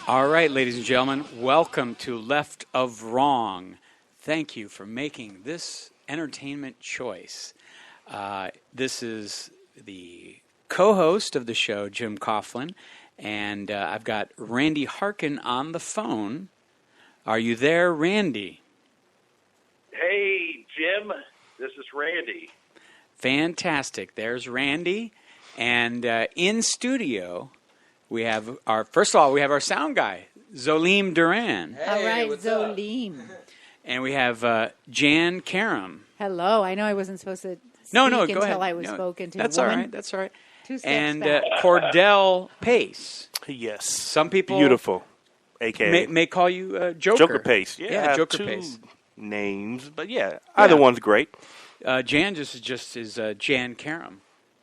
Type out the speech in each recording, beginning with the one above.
All right, ladies and gentlemen, welcome to Left of Wrong. Thank you for making this entertainment choice. This is the co-host of the show, Jim Coughlin, and I've got Randy Harkin on the phone. Are you there, Randy? Hey, Jim. This is Randy. Fantastic. There's Randy. And in studio, we have first of all, we have our sound guy, Zolim Duran. Hey, all right, Zolim. And we have Jan Karam. Hello. I know I wasn't supposed to speak go until ahead. I was spoken to. That's all right. That's all right. 2 steps and back. Cordell Pace. Yes. Some people Beautiful. AKA. may call you Joker. Joker Pace. Yeah, I have Joker two Pace. names, but either one's great. Jan just is Jan Karam.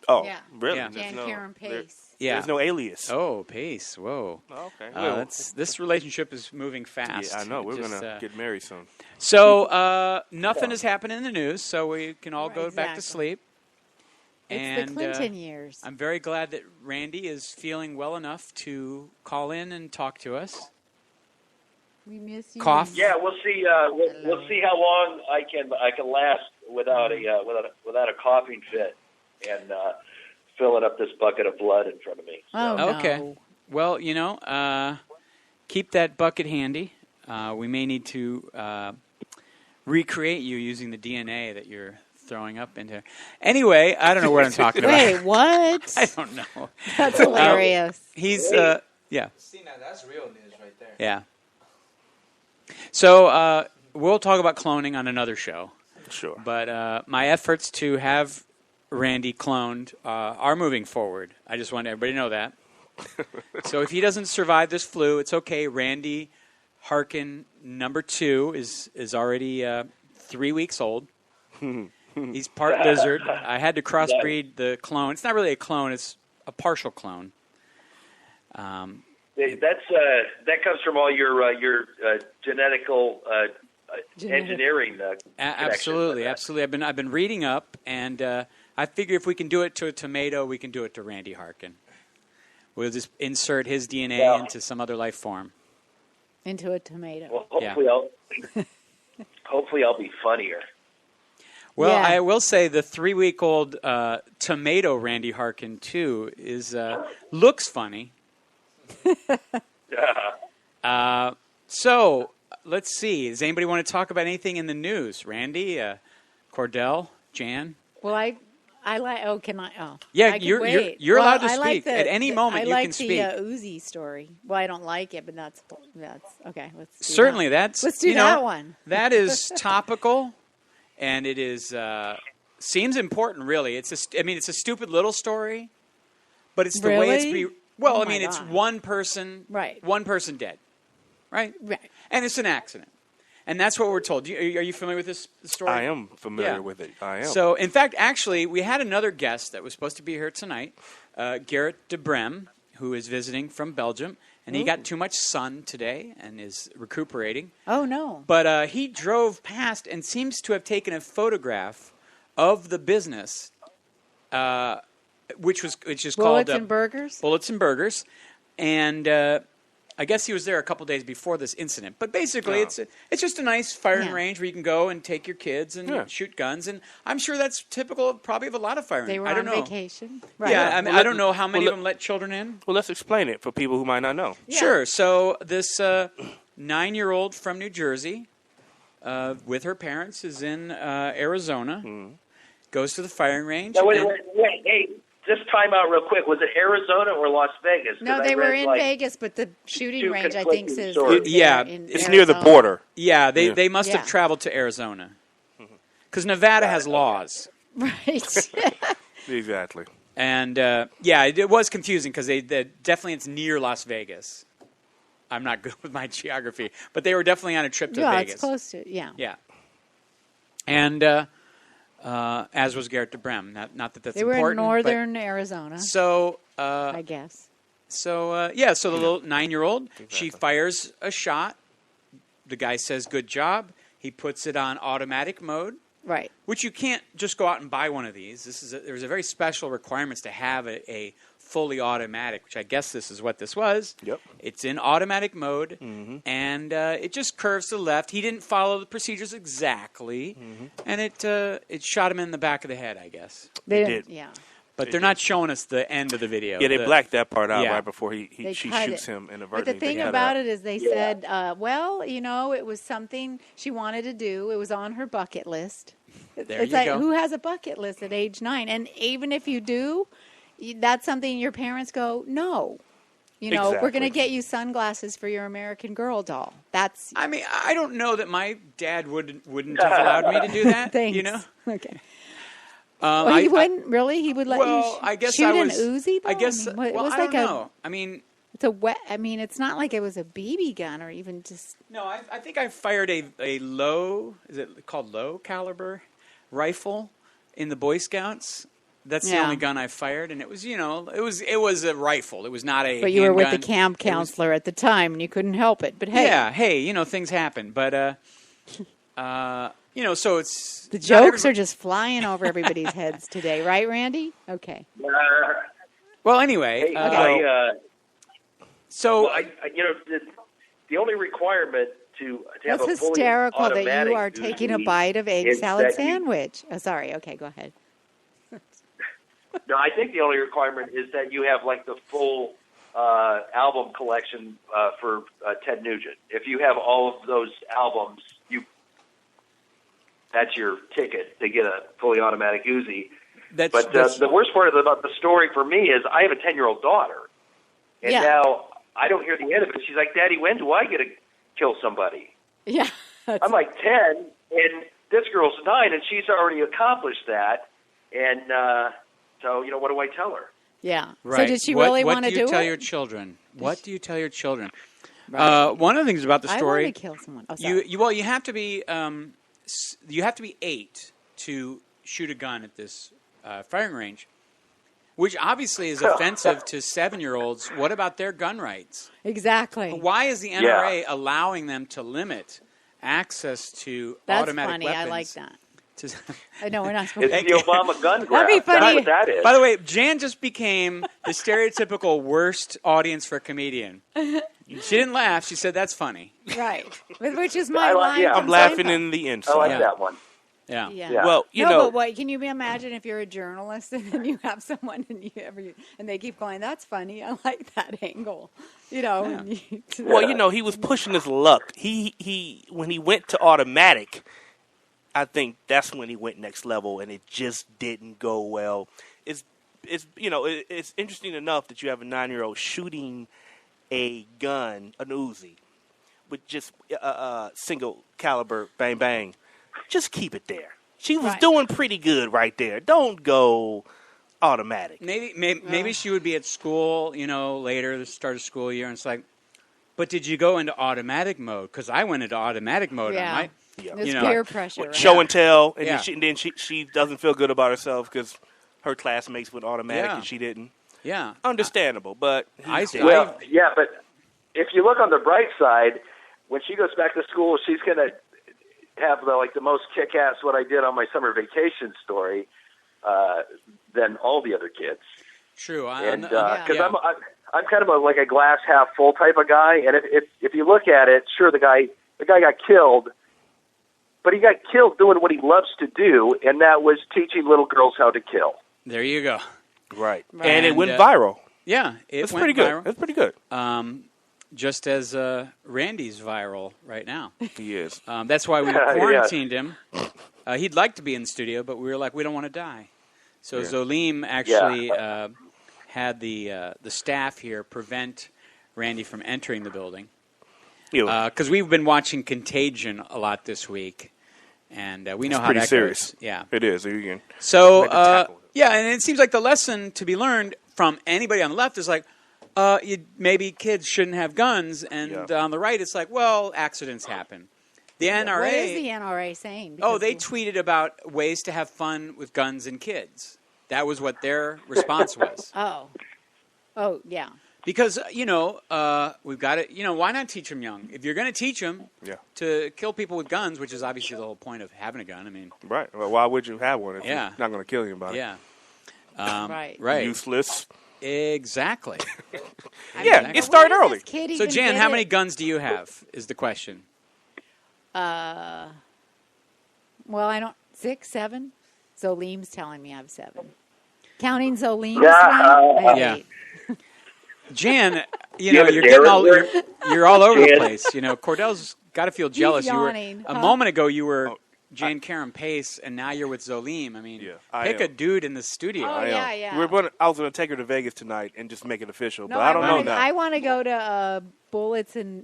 Oh, Yeah. really? Yeah. There's Jan Karam Pace. Yeah. There's no alias. Oh, Pace. Whoa. Oh, okay. This relationship is moving fast. Yeah, I know. We're Just, going to get married soon. So nothing has happened in the news, so we can all go back to Exactly. sleep. It's the Clinton years. I'm very glad that Randy is feeling well enough to call in and talk to us. We miss you. Cough. Yeah, we'll see. We'll see how long I can last without a coughing fit and filling up this bucket of blood in front of me. So. Oh, no. Okay. Well, keep that bucket handy. We may need to recreate you using the DNA that you're throwing up into. Anyway, I don't know what I'm talking about. Wait, what? I don't know. That's hilarious. He's yeah. See, now that's real news right there. Yeah. So we'll talk about cloning on another show. Sure. But my efforts to have Randy cloned are moving forward. I just want everybody to know that. So if he doesn't survive this flu, it's okay. Randy Harkin #2 is already 3 weeks old. He's part lizard. I had to crossbreed the clone. It's not really a clone. It's a partial clone. That comes from all your genetical engineering. Absolutely. I've been reading up, and I figure if we can do it to a tomato, we can do it to Randy Harkin. We'll just insert his DNA into some other life form. Into a tomato. Well, hopefully I'll be funnier. Well, Yeah. I will say the 3-week-old tomato Randy Harkin too looks funny. So let's see. Does anybody want to talk about anything in the news? Randy, Cordell, Jan. Well, I like. Oh, can I? Oh, Yeah, I can you're wait. allowed to I like speak. At any moment. You can speak. I like the Uzi story. Well, I don't like it, but that's okay. Let's do Certainly, that. that's Let's do that one. That is topical, and it is seems important. Really, it's a stupid little story, but it's the way it's Really? Well, Oh I my mean, it's God. one person, Right. One person dead, right? Right. And it's an accident, and that's what we're told. Are you familiar with this story? I am familiar Yeah. with it. I am. So, in fact, actually, we had another guest that was supposed to be here tonight, Garrett de Brem, who is visiting from Belgium, and he got too much sun today and is recuperating. Oh no. But he drove past and seems to have taken a photograph of the business, which is Bullets called and Burgers. Bullets and Burgers, and I guess he was there a couple days before this incident. But basically, it's just a nice firing Yeah. range where you can go and take your kids and Yeah. shoot guns. And I'm sure that's typical, probably of a lot of firing. They were I don't on know. vacation. Right. Yeah, I mean, Well, I don't know how many well, of them let children in. well, let's explain it for people who might not know. Yeah. Sure. So this 9-year-old from New Jersey, with her parents, is in Arizona. Goes to the firing range. Now, wait, and- hey, just time out real quick. Was it Arizona or Las Vegas? 'Cause No, I they were read, in like, Vegas, but the shooting two range, I think, conflicting says stories. Yeah, It's near the Arizona. border. Yeah, Yeah. they must have Yeah. traveled to Arizona. Because Nevada has laws. Right. Exactly. And, it was confusing because definitely it's near Las Vegas. I'm not good with my geography. But they were definitely on a trip to yeah, Vegas. it's close to yeah. Yeah. And as was Garrett de Brem. Not that that's They were important. in but- northern Arizona, So, I guess. so the little 9-year-old, she fires a shot. The guy says, "Good job." He puts it on automatic mode. Right. which you can't just go out and buy one of these. There's a very special requirements to have a fully automatic, which I guess this is what this was. Yep. It's in automatic mode, and it just curves to the left. He didn't follow the procedures exactly, and it shot him in the back of the head, I guess. They did. Yeah. But they're not showing us the end of the video. Yeah, they blacked that part out Yeah. right before she cut shoots it. him in a But the thing about it is they said, well, it was something she wanted to do. It was on her bucket list. There It's you like, go. who has a bucket list at age 9? And even if you do, that's something your parents go, no. We're Exactly. going to get you sunglasses for your American Girl doll. That's I mean, I don't know that my dad wouldn't have allowed me to do that. Thanks. Okay. I- he wouldn't really. He would let well, you I guess shoot I was. an Uzi. Though? I guess. it was I like don't know. I mean, it's a wet. I mean, it's not like it was a BB gun or even just. no. I think I fired a low. Is it called low caliber rifle in the Boy Scouts? That's the Yeah. only gun I fired, and it was it was a rifle. It was not a. But you were with the handgun. camp It was- counselor at the time, and you couldn't help it. But hey, Yeah. Hey, things happen, but so it's the not jokes everybody- are just flying over everybody's heads today, right, Randy? Okay. Well, anyway. Hey, So the only requirement to have That's a fully hysterical that automatic you are taking a Uzi bite of egg is salad that you- sandwich. Oh, sorry. Okay, go ahead. No, I think the only requirement is that you have like the full album collection for Ted Nugent. If you have all of those albums, that's your ticket to get a fully automatic Uzi. that's, But that's the worst part about the story for me is I have a 10-year-old daughter, and Yeah. now I don't hear the end of it. She's like, "Daddy, when do I get to kill somebody?" Yeah. I'm like 10, and this girl's 9, and she's already accomplished that. And so, what do I tell her? Yeah. right. So did she really what want to do you do tell it? your children? What do you tell your children? Right. One of the things about the I story. want to kill someone. Oh, sorry. You have to be 8 to shoot a gun at this firing range, which obviously is offensive to 7-year-olds. What about their gun rights? Exactly. Why is the NRA allowing them to limit access to That's automatic funny. weapons? I like that. To- I know we're not supposed It's to. the Obama gun grab. That'd be funny. That's what that is. By the way, Jan just became the stereotypical worst audience for a comedian. She didn't laugh. She said, "That's funny." Right. Which is my I like- line. yeah. from I'm laughing Seinfeld. in the I inside. like Yeah. that one. Yeah. Yeah. Yeah. Well, you no, know, but what can you imagine if you're a journalist and then you have someone and they keep going, "That's funny. I like that angle." And well, he was pushing his luck. He when he went to automatic, I think that's when he went next level, and it just didn't go well. It's interesting enough that you have a 9-year-old shooting a gun, an Uzi, with just single caliber, bang bang. Just keep it there. She was Right. doing pretty good right there. Don't go automatic. Maybe she would be at school, later, the start of school year, and it's like, but did you go into automatic mode? Because I went into automatic mode. Yeah. Right? Yeah. There's You know, peer pressure. Right? Show and tell, and Yeah. then she doesn't feel good about herself because her classmates went automatic Yeah. and she didn't. Yeah. Understandable, but I- did. Well, yeah, but if you look on the bright side, when she goes back to school, she's going to have the most kick-ass what I did on my summer vacation story than all the other kids. True. And Yeah. because I'm kind of like a glass half full type of guy, and if you look at it, sure the guy got killed, but he got killed doing what he loves to do, and that was teaching little girls how to kill. There you go. Right. Right. And it And, went uh, viral. Yeah. It That's went pretty good. viral. That's pretty good. Just as Randy's viral right now. He is. That's why we Yeah. quarantined him. He'd like to be in the studio, but we were like, we don't want to die. So Zolim actually had the staff here prevent Randy from entering the building. Because we've been watching Contagion a lot this week, and we know It's how pretty that serious. goes. Yeah. It is. You can So, had to tackle it. yeah, and it seems like the lesson to be learned from anybody on the left is like, maybe kids shouldn't have guns, and on the right, it's like, well, accidents happen. The NRA. What is the NRA saying? Oh, Because they tweeted about ways to have fun with guns and kids. That was what their response was. Oh, yeah. Because, we've got to, why not teach them young? If you're going to teach them Yeah. to kill people with guns, which is obviously the whole point of having a gun, I mean, Right. Well, why would you have one if Yeah. you're not going to kill anybody? yeah. Right. Right. Useless. Exactly. Yeah, Exactly. it started Where does early. this kid So, even Jan, get how it? many guns do you have is the question. Well, I don't. 6, 7. Zolim's telling me I have 7. Counting Zolim's now, I have Yeah. 8. Jan, You have a you're getting all Derringer? you're all over the Jan? place. Cordell's got to feel jealous. yawning, A huh? moment ago you were Jane Karen Pace, and now you're with Zolim. I mean, Yeah, I pick am. a dude in the studio. Oh, I am. yeah. I was going to take her to Vegas tonight and just make it official, No, but I don't know wanna, now. I want to go to Bullets and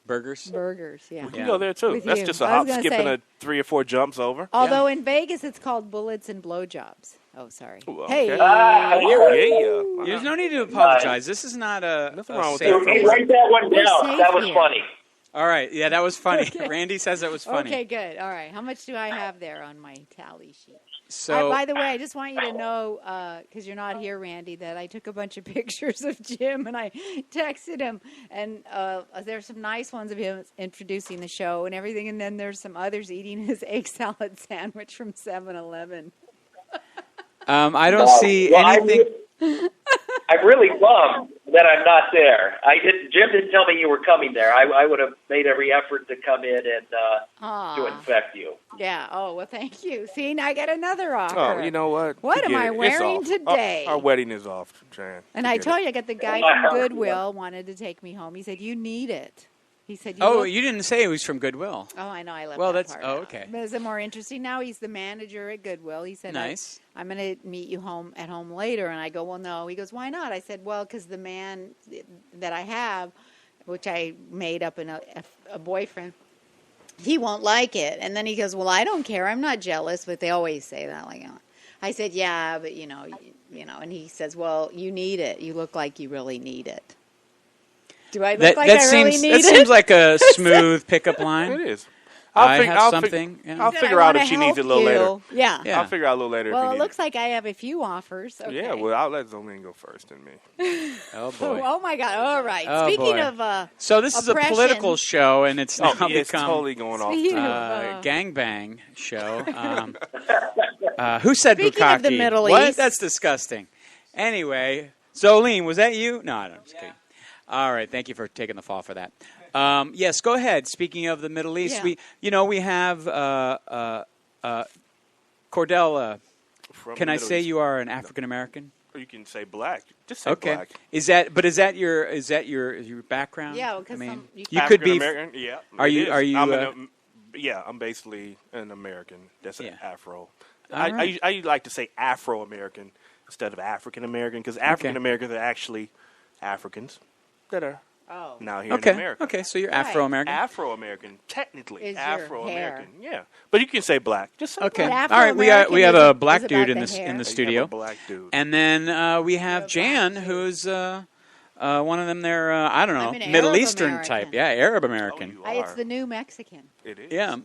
Burgers. Burgers. Yeah. We can Yeah. go there too. With That's you. just a I was hop, gonna skip, say- and a 3 or 4 jumps over. Although in Vegas it's called Bullets and Blowjobs. Oh, sorry. Ooh, Hey. okay. Ah, There's no need to apologize. This is not a Nothing a wrong with safe that. Hey, place. write that one We're down. safe That was here. funny. All right. Yeah, that was funny. Randy says that was funny. Okay, good. All right. How much do I have there on my tally sheet? So, By the way, I just want you to know, because you're not here, Randy, that I took a bunch of pictures of Jim and I texted him. And there's some nice ones of him introducing the show and everything. And then there's some others eating his egg salad sandwich from 7-Eleven. I don't see Well, anything. I'm really bummed that I'm not there. Jim didn't tell me you were coming there. I would have made every effort to come in and to infect you. Yeah. Oh, well, thank you. See, now I get another offer. Oh, you know what? What am Forget I it. It's wearing off. today? Our wedding is off, Jan. And I Forget told it. you, I got the guy from Goodwill wanted to take me home. He said, you need it. He said, Oh, look- you didn't say he was from Goodwill. Oh, I know. I left Well, that that's- part oh, out. okay. But is it more interesting now? He's the manager at Goodwill. He said, Nice. I'm going to meet you at home later. And I go, well, no. He goes, why not? I said, well, because the man that I have, which I made up in a boyfriend, he won't like it. And then he goes, well, I don't care. I'm not jealous. But they always say that. Like, I said, yeah, but, you know. And he says, well, you need it. You look like you really need it. Do I look like I really need that it? seems like a smooth pickup line. It is. I fig- have I'll something. Yeah. I'll Said, figure I out if wanna she needs it a little help later. you. Yeah. Yeah. I'll figure out a little later. Well, if it you looks like I have a few offers. Okay. Yeah, well, I'll let Zoline go first than me. Oh boy. Oh my God! All right. Oh, Speaking boy. of So this is a oppression. political show, and it's now It's become totally going off. Speaking tonight. of, gangbang show. Who said Speaking bukkake? of the Middle What? East. That's disgusting. Anyway, Zoline, was that you? No, I'm just kidding. All right, thank you for taking the fall for that. Yes, go ahead. Speaking of the Middle East, Yeah. we have Cordell. From Can the I Middle say East. you are an African American? Or you can say black. Just say Okay. black. Is that your background? Yeah, because I mean, you you could be. African-American? Yeah. Are it you- is. are you, I'm basically an American. That's Yeah. an Afro. All right. I like to say Afro-American instead of African-American because African-Americans are actually Africans that are now here Okay. in America. Okay. So you're Right. Afro-American. Afro-American, technically. Is your Afro-American. Yeah. But you can say black. Just say Okay. But All right. We Afro-American have is a a- black is about dude in the this hair. in the You have studio, a black dude. and then we have a Jan, black dude. who's one of them. There, I don't know, I'm an Middle Arab Eastern American. type. Yeah, Arab American. you It's are. the new Mexican. It is. Yeah,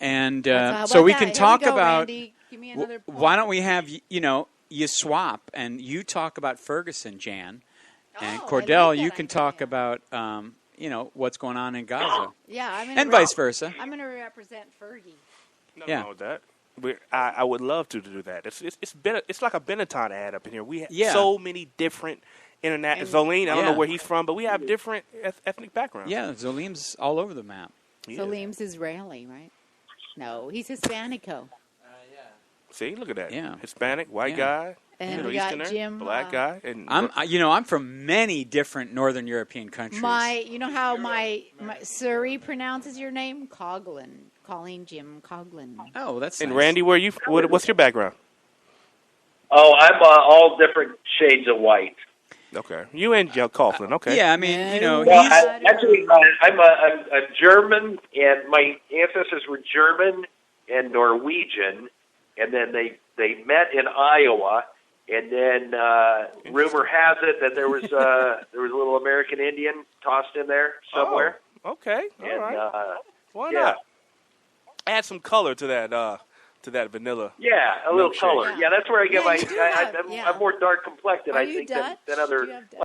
and How so about we that? can Here talk we go, about. Randy. Give me another point. Why don't we have you swap and you talk about Ferguson, Jan, and Oh, I Cordell, like that you can talk idea. about what's going on in Gaza, Yeah, and vice versa. I'm going to represent Fergie. Nothing Yeah. wrong with that. I would love to do that. It's like a Benetton ad up in here. We have Yeah. so many different internet. And- Zoline, I don't Yeah. know where he's from, but we have different ethnic backgrounds. Yeah, Zolim's all over the map. He is. Salim's Israeli, right? No, he's Hispanico. See, look at that. Yeah. Hispanic, white Yeah. guy, And Middle we got Easterner, Jim, black guy, and I'm from many different Northern European countries. You know how my Surrey pronounces your name? Coughlin. Calling Jim Coughlin. Oh, that's and nice. Randy, what's your background? Oh, I'm all different shades of white. Okay, you and Joe Coughlin. Okay. Yeah, I mean, Well, he's actually, I'm a German, and my ancestors were German and Norwegian, and then they met in Iowa, and then rumor has it that there was a little American Indian tossed in there somewhere. Oh, okay. All and right. Why yeah. not? Add some color to that vanilla. Yeah, a little Milkshake. color. Yeah. Yeah, that's where I get Yeah, you do have- I'm more dark complected, Are I you think, Dutch? than other. Do you have Dutch?